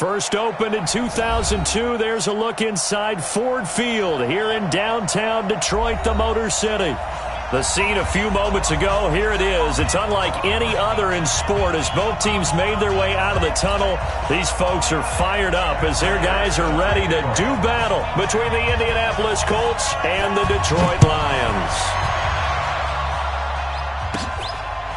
First opened in 2002. There's a look inside Ford Field here in downtown Detroit, the Motor City. The scene a few moments ago, here it is. It's unlike any other in sport as both teams made their way out of the tunnel. These folks are fired up as their guys are ready to do battle between the Indianapolis Colts and the Detroit Lions.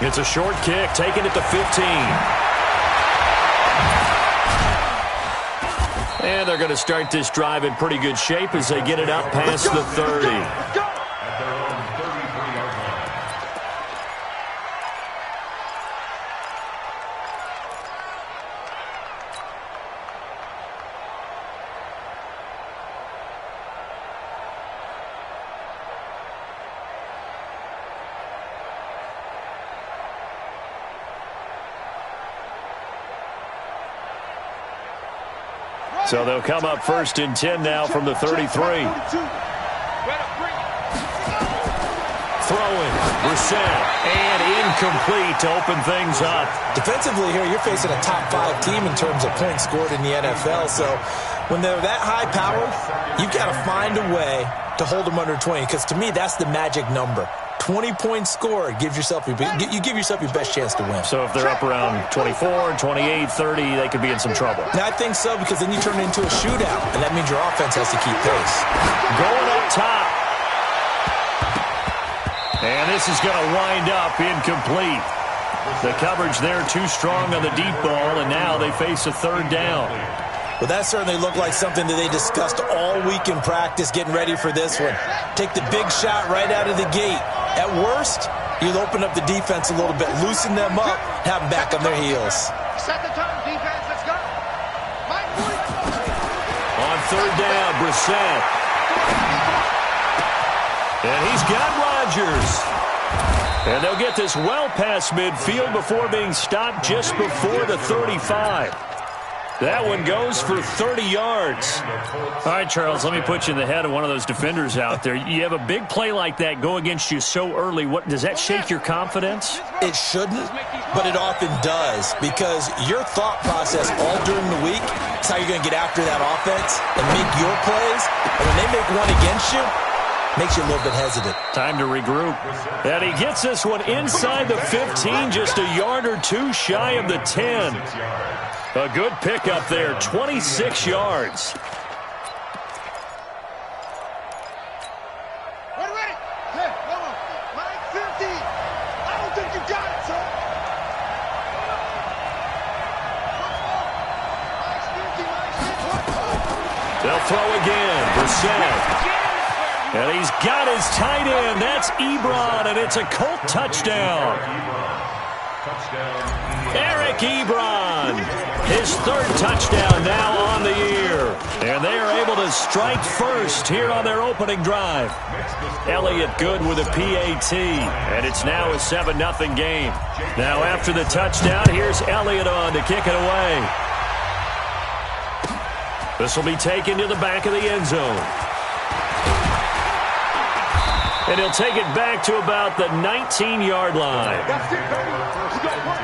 It's a short kick, taken at the 15. And they're going to start this drive in pretty good shape as they get it up past the 30. So they'll come up first and 10 now from the 33. Throwing, Brissett, and incomplete to open things up. Defensively here, you're facing a top 5 team in terms of points scored in the NFL. So when they're that high powered, you've got to find a way to hold them under 20. Because to me, that's the magic number. 20 points scored, you give yourself your best chance to win. So if they're up around 24, 28, 30, they could be in some trouble. Now, I think so, because then you turn it into a shootout, and that means your offense has to keep pace. Going up top. And this is going to wind up incomplete. The coverage there too strong on the deep ball, and now they face a third down. Well, that certainly looked like something that they discussed all week in practice, getting ready for this one. Take the big shot right out of the gate. At worst, you'll open up the defense a little bit, loosen them up, have them back on their heels. Set the tone, defense, let's go. On third down, Brissett. And he's got Rodgers. And they'll get this well past midfield before being stopped just before the 35. That one goes for 30 yards. All right, Charles, let me put you in the head of one of those defenders out there. You have a big play like that go against you so early. What does that shake your confidence? It shouldn't, but it often does, because your thought process all during the week is how you're going to get after that offense and make your plays. And when they make one against you, makes you a little bit hesitant. Time to regroup. And he gets this one inside the 15, just a yard or two shy of the 10. A good pickup there, 26 yards. Ready? Yeah, come on. Line 50. I don't think you got it, son. They'll throw again. Brissett. And he's got his tight end. That's Ebron, and it's a Colt touchdown. Eric Ebron, his third touchdown now on the year. And they are able to strike first here on their opening drive. Elliott good with a PAT, and it's now a 7-0 game. Now after the touchdown, here's Elliott on to kick it away. This will be taken to the back of the end zone. And he'll take it back to about the 19-yard line. That's it, baby. You got work.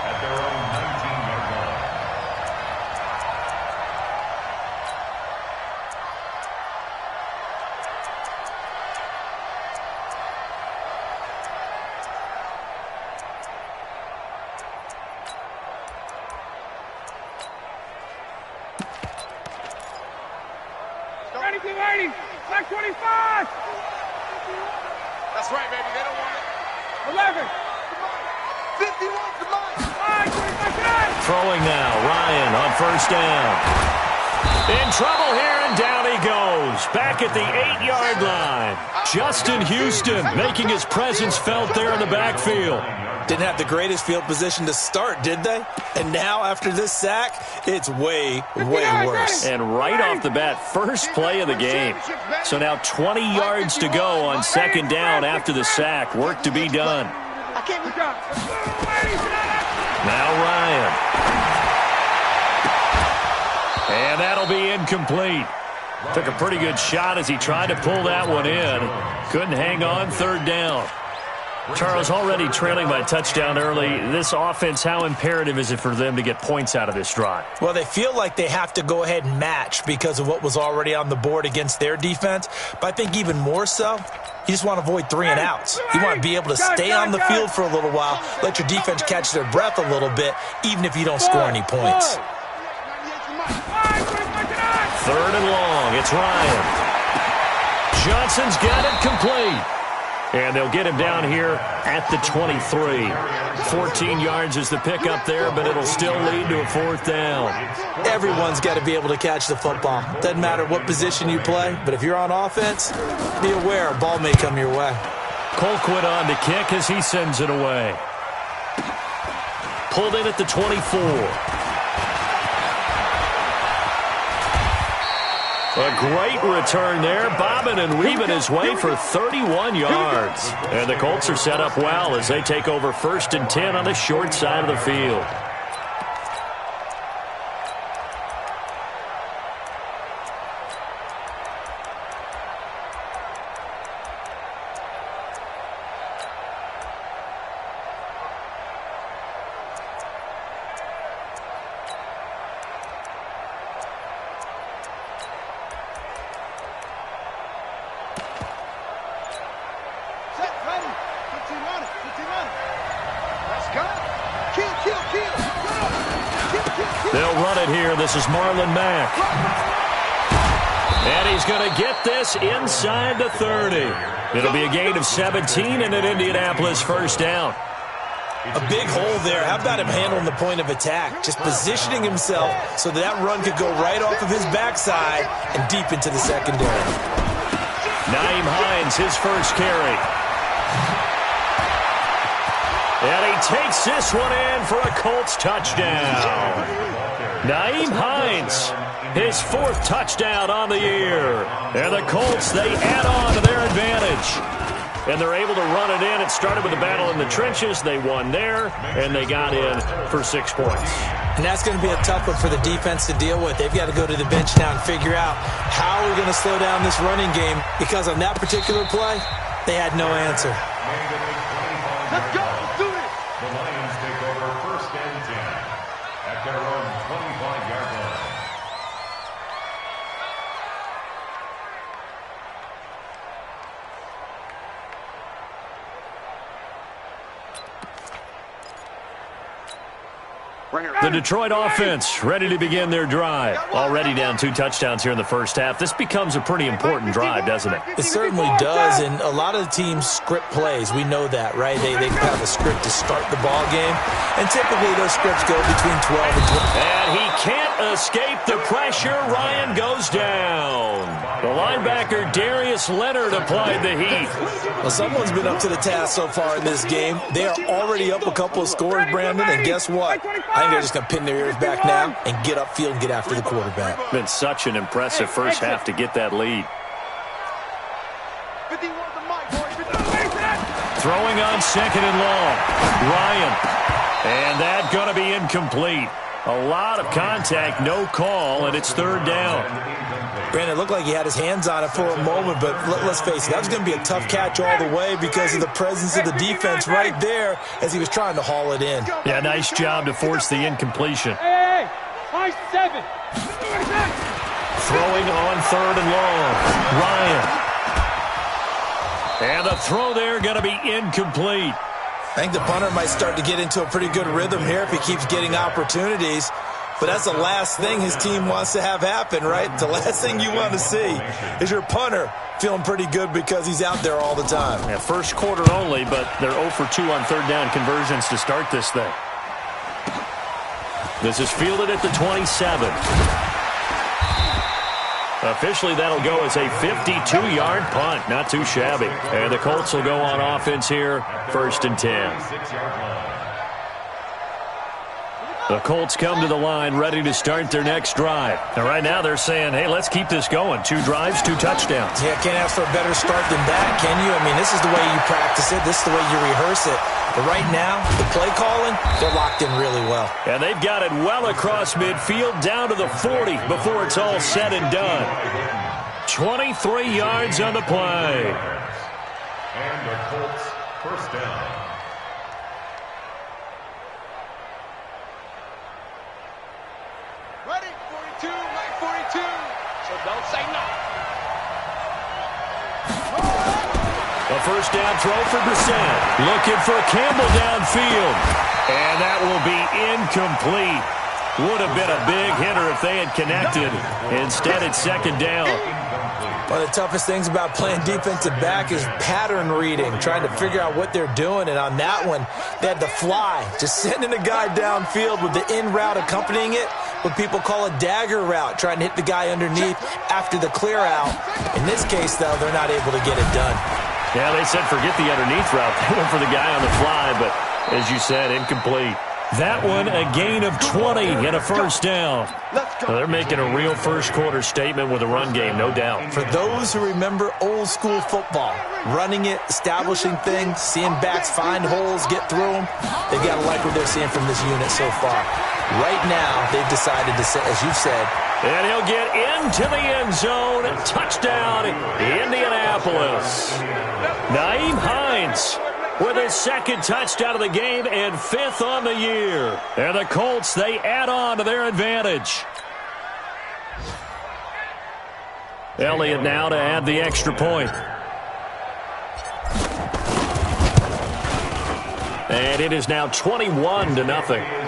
At their own 19-yard line. Ready, be ready. Black 25. That's right, baby. They don't want it. 11. 51 to mine. 25. Throwing now. Ryan on first down. In trouble here, and down he goes. Back at the 8-yard line. Justin Houston making his presence felt there in the backfield. Didn't have the greatest field position to start, did they? And now, after this sack, it's way, way worse. And right off the bat, first play of the game. So now 20 yards to go on second down after the sack. Work to be done. Now Ryan. And that'll be incomplete. Took a pretty good shot as he tried to pull that one in. Couldn't hang on third down. Charles, already trailing by touchdown early. This offense, how imperative is it for them to get points out of this drive? Well, they feel like they have to go ahead and match because of what was already on the board against their defense. But I think even more so, you just want to avoid 3 and outs. You want to be able to stay on the field for a little while, let your defense catch their breath a little bit, even if you don't score any points. 3rd and long. It's Ryan. Johnson's got it complete. And they'll get him down here at the 23. 14 yards is the pickup there, but it'll still lead to a 4th down. Everyone's got to be able to catch the football. Doesn't matter what position you play, but if you're on offense, be aware a ball may come your way. Colquitt on to kick as he sends it away. Pulled in at the 24. A great return there, bobbing and weaving his way for 31 yards. And the Colts are set up well as they take over 1st and 10 on the short side of the field. They'll run it here. This is Marlon Mack. And he's going to get this inside the 30. It'll be a gain of 17 and an Indianapolis 1st down. A big hole there. How about him handling the point of attack? Just positioning himself so that run could go right off of his backside and deep into the secondary. Nyheim Hines, his first carry. And he takes this one in for a Colts touchdown. Nyheim Hines, his 4th touchdown on the year. And the Colts, they add on to their advantage. And they're able to run it in. It started with a battle in the trenches. They won there, and they got in for 6 points. And that's going to be a tough one for the defense to deal with. They've got to go to the bench now and figure out how we're going to slow down this running game, because on that particular play, they had no answer. Let's go. Let's do it. The Lions take over 1st and 10 at their own 25-yard line. The Detroit offense ready to begin their drive. Already down 2 touchdowns here in the 1st half. This becomes a pretty important drive, doesn't it? It certainly does, and a lot of the teams script plays. We know that, right? They have a script to start the ball game, and typically those scripts go between 12 and 20. And he can't escape the pressure. Ryan goes down. The linebacker, Darius Leonard, applied the heat. Well, someone's been up to the task so far in this game. They are already up a couple of scores, Brandon, and guess what? I think they're just going to pin their ears back now and get upfield and get after the quarterback. Been such an impressive first half to get that lead. Throwing on 2nd and long. Ryan. And that going to be incomplete. A lot of contact, no call, and it's 3rd down. Brandon, it looked like he had his hands on it for a moment, but let's face it, that was going to be a tough catch all the way because of the presence of the defense right there as he was trying to haul it in. Yeah, nice job to force the incompletion. Hey, 7. Throwing on 3rd and long. Ryan. And the throw there going to be incomplete. I think the punter might start to get into a pretty good rhythm here if he keeps getting opportunities. But that's the last thing his team wants to have happen, right? The last thing you want to see is your punter feeling pretty good because he's out there all the time. Yeah, 1st quarter only, but they're 0 for 2 on 3rd down conversions to start this thing. This is fielded at the 27. Officially, that'll go as a 52-yard punt. Not too shabby. And the Colts will go on offense here, 1st and 10. The Colts come to the line ready to start their next drive. And right now they're saying, hey, let's keep this going. 2 drives, 2 touchdowns. Yeah, can't ask for a better start than that, can you? I mean, this is the way you practice it. This is the way you rehearse it. But right now, the play calling, they're locked in really well. And they've got it well across midfield down to the 40 before it's all said and done. 23 yards on the play. And the Colts First down. Ready? 42, like 42. So don't say no. A first down throw for Brissett. Looking for Campbell downfield. And that will be incomplete. Would have been a big hitter if they had connected. Instead, it's second down. One of the toughest things about playing defensive back is pattern reading, trying to figure out what they're doing. And on that one, they had the fly, just sending a guy downfield with the in route accompanying it, what people call a dagger route, trying to hit the guy underneath after the clear out. In this case, though, they're not able to get it done. Yeah, they said forget the underneath route. They went for the guy on the fly, but as you said, incomplete. That one, a gain of 20 and a first down. Well, they're making a real first-quarter statement with a run game, no doubt. For those who remember old-school football, running it, establishing things, seeing backs find holes, get through them, they've got to like what they're seeing from this unit so far. Right now, they've decided to, as you've said, and he'll get into the end zone. Touchdown, Indianapolis. Nyheim Hines with his second touchdown of the game and fifth on the year. And the Colts, they add on to their advantage. Elliott now to add the extra point. And it is now 21-0.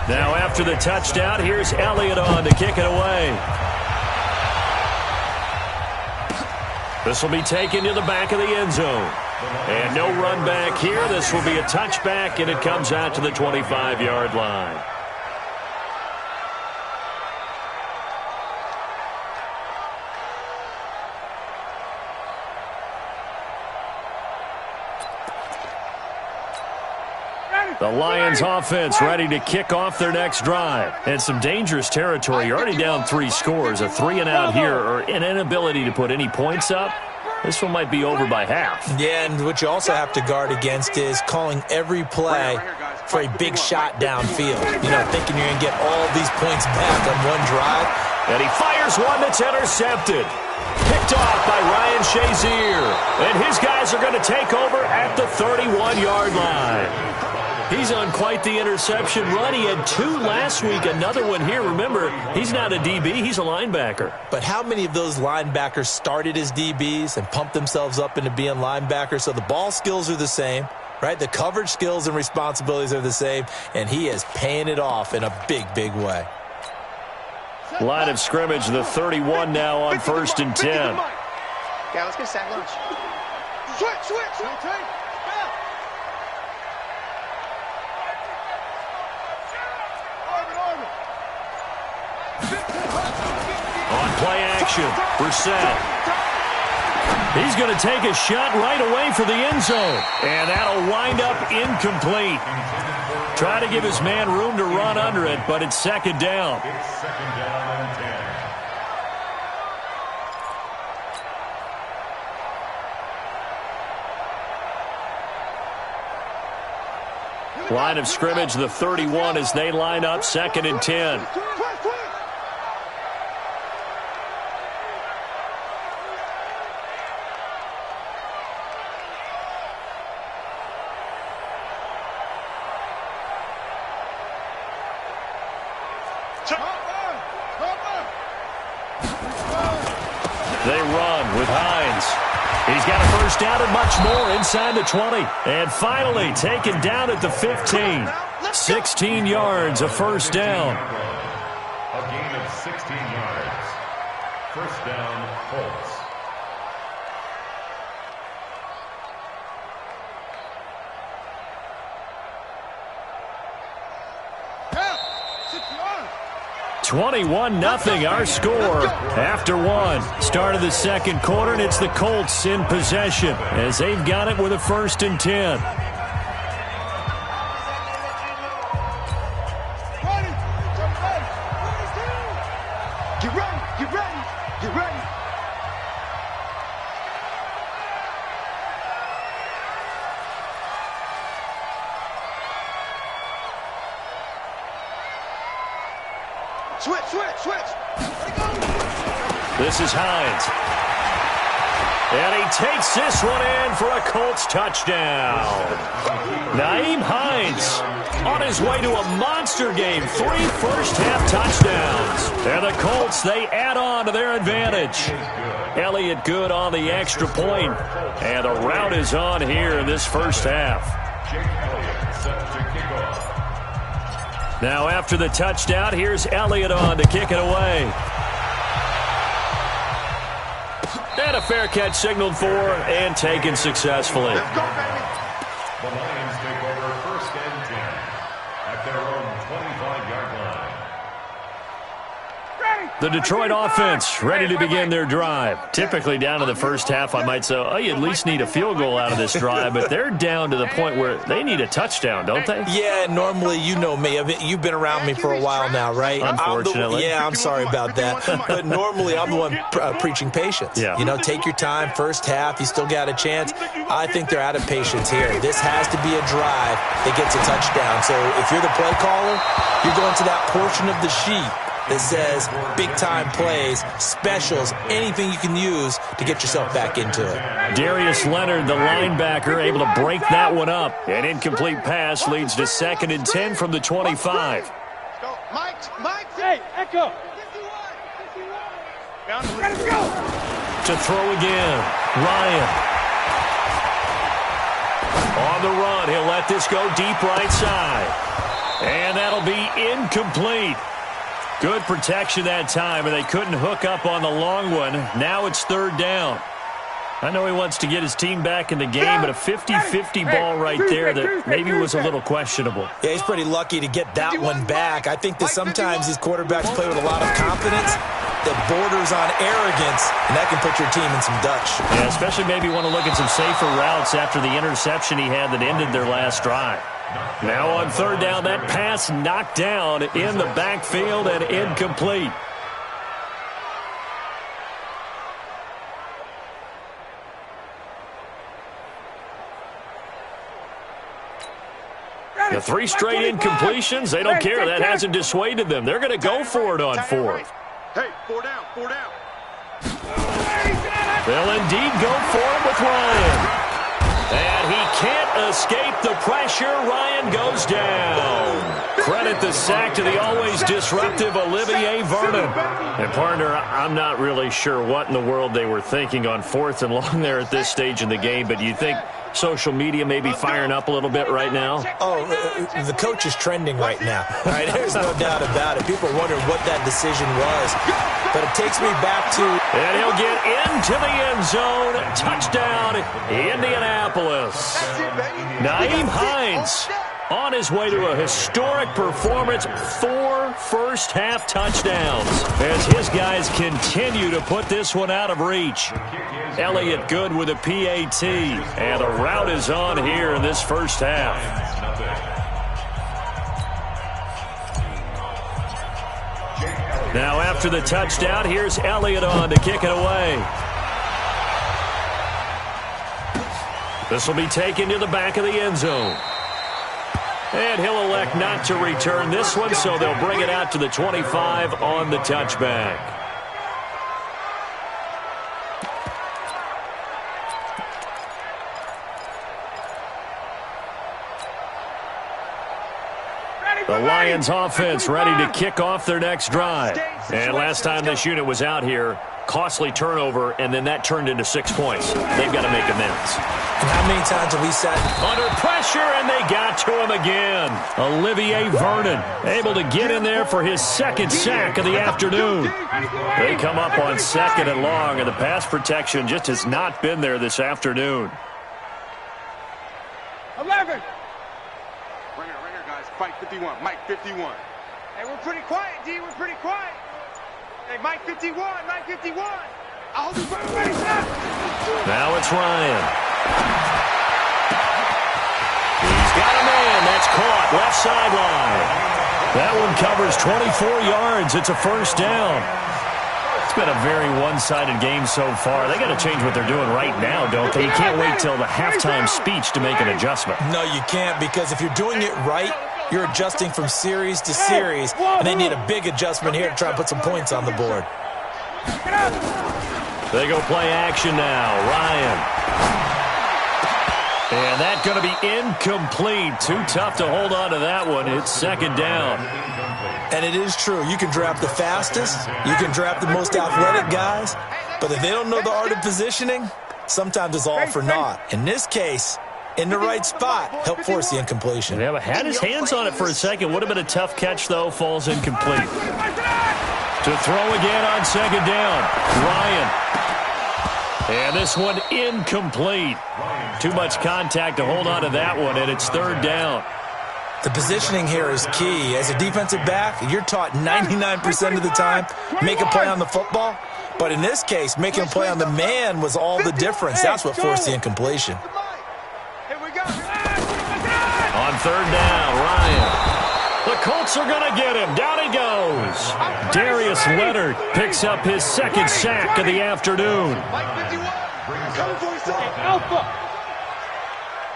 Now after the touchdown, here's Elliott on to kick it away. This will be taken to the back of the end zone. And no run back here. This will be a touchback, and it comes out to the 25-yard line. The Lions offense ready to kick off their next drive. And some dangerous territory. You're already down 3 scores. A 3-and-out here or an inability to put any points up. This one might be over by half. Yeah, and what you also have to guard against is calling every play for a big shot downfield. You know, thinking you're going to get all these points back on one drive. And he fires one that's intercepted. Picked off by Ryan Shazier. And his guys are going to take over at the 31-yard line. He's on quite the interception run. He had 2 last week, another one here. Remember, he's not a DB, he's a linebacker. But how many of those linebackers started as DBs and pumped themselves up into being linebackers? So the ball skills are the same, right? The coverage skills and responsibilities are the same, and he is paying it off in a big, big way. Line of scrimmage, the 31 now on 1st and 10. Yeah, let's get sack lunch. Switch, rotate. On play action, Brissett. He's going to take a shot right away for the end zone. And that'll wind up incomplete. Try to give his man room to run under it, but it's second down. It's second down and 10. Line of scrimmage, the 31 as they line up, 2nd and 10. They run with Hines. He's got a first down and much more inside the 20. And finally taken down at the 15. 16 yards, a first down. A gain of 16 yards. First down, Colts. Yeah. 21-0 our score after one. Start of the second quarter, and it's the Colts in possession as they've got it with a 1st and 10. Get ready, get ready, get ready. Switch. This is Hines. And he takes this one in for a Colts touchdown. Nyheim Hines on his way to a monster game. 3 first-half touchdowns. And the Colts, they add on to their advantage. Elliott good on the extra point. And the route is on here in this first half. Now after the touchdown, here's Elliott on to kick it away. And a fair catch signaled for and taken successfully. Let's go, baby. The Lions take over 1st and 10 at their own 25-yard line. The Detroit offense ready to begin their drive. Typically down to the first half, I might say, oh, you at least need a field goal out of this drive, but they're down to the point where they need a touchdown, don't they? Yeah, normally, you know me. I mean, you've been around me for a while now, right? Unfortunately. I'm sorry about that. But normally, I'm the one preaching patience. Yeah. You know, take your time, first half, you still got a chance. I think they're out of patience here. This has to be a drive that gets a touchdown. So if you're the play caller, you're going to that portion of the sheet that says big-time plays, specials, anything you can use to get yourself back into it. Darius Leonard, the linebacker, able to break that one up. An incomplete pass leads to 2nd and 10 from the 25. Go. Mike. Hey, Echo. Let's go. To throw again, Ryan. On the run, he'll let this go deep right side. And that'll be incomplete. Good protection that time, and they couldn't hook up on the long one. Now it's 3rd down. I know he wants to get his team back in the game, but a 50-50 ball right there that maybe was a little questionable. Yeah, he's pretty lucky to get that one back. I think that sometimes these quarterbacks play with a lot of confidence that borders on arrogance, and that can put your team in some Dutch. Yeah, especially maybe want to look at some safer routes after the interception he had that ended their last drive. Now on 3rd down, that pass knocked down in the backfield and incomplete. The 3 straight incompletions, they don't care. That hasn't dissuaded them. They're going to go for it on 4th. Hey, 4 down. They'll indeed go for it with Ryan. And he can't escape the pressure. Ryan goes down. Credit the sack to the always disruptive Olivier Vernon. And, partner, I'm not really sure what in the world they were thinking on 4th and long there at this stage in the game, but do you think social media may be firing up a little bit right now? Oh, the coach is trending right now. Right? There's no doubt about it. People are wondering what that decision was. But it takes me back to... And he'll get into the end zone. Touchdown, Indianapolis. Nyheim Hines on his way to a historic performance. 4 first-half touchdowns as his guys continue to put this one out of reach. Elliott good with a PAT. And the route is on here in this first half. Now after the touchdown, here's Elliott on to kick it away. This will be taken to the back of the end zone. And he'll elect not to return this one, so they'll bring it out to the 25 on the touchback. The Lions offense ready to kick off their next drive. And last time this unit was out here, costly turnover, and then that turned into 6 points. They've got to make amends. And how many times have we said... Under pressure, and they got to him again. Olivier Vernon able to get in there for his 2nd sack of the afternoon. They come up on 2nd and long, and the pass protection just has not been there this afternoon. 11. Ringer, guys. Mike 51. Mike 51. Hey, we're pretty quiet, D. We're pretty quiet. Hey, Mike 51. Mike 51. I'll hold you ready, snap. Now it's Ryan. He's got a man. That's caught. Left sideline. That one covers 24 yards. It's a first down. It's been a very one-sided game so far. They got to change what they're doing right now, don't they? You can't wait till the halftime speech to make an adjustment. No, you can't, because if you're doing it right, You're adjusting from series to series, and they need a big adjustment here to try and put some points on the board. They go play action now. Ryan. And that's going to be incomplete. Too tough to hold on to that one. It's second down. And it is true. You can draft the fastest. You can draft the most athletic guys. But if they don't know the art of positioning, sometimes it's all for naught. In this case, in the right spot, help force the incompletion. Yeah, but had his hands on it for a second. Would have been a tough catch, though. Falls incomplete. To throw again on second down. Ryan. And this one incomplete. Too much contact to hold on to that one, and it's third down. The positioning here is key. As a defensive back, you're taught 99% of the time, make a play on the football. But in this case, making a play on the man was all the difference. That's what forced the incompletion. On third down, Ryan. The Colts are going to get him. Down he goes. Darius Leonard picks up his second sack of the afternoon. Alpha.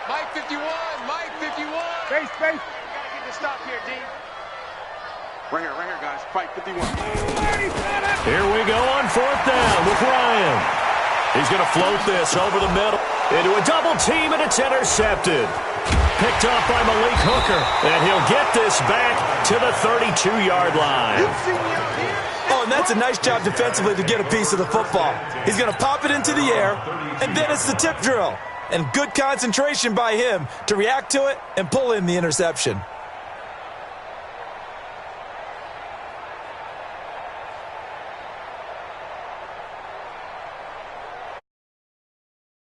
Mike 51. Mike 51. Space. Gotta get the stop here, D. Right here, guys. Fight 51. Here we go on fourth down with Ryan. He's going to float this over the middle into a double team, and it's intercepted. Picked off by Malik Hooker, and he'll get this back to the 32-yard line. Oh, and that's a nice job defensively to get a piece of the football. He's going to pop it into the air, and then it's the tip drill. And good concentration by him to react to it and pull in the interception.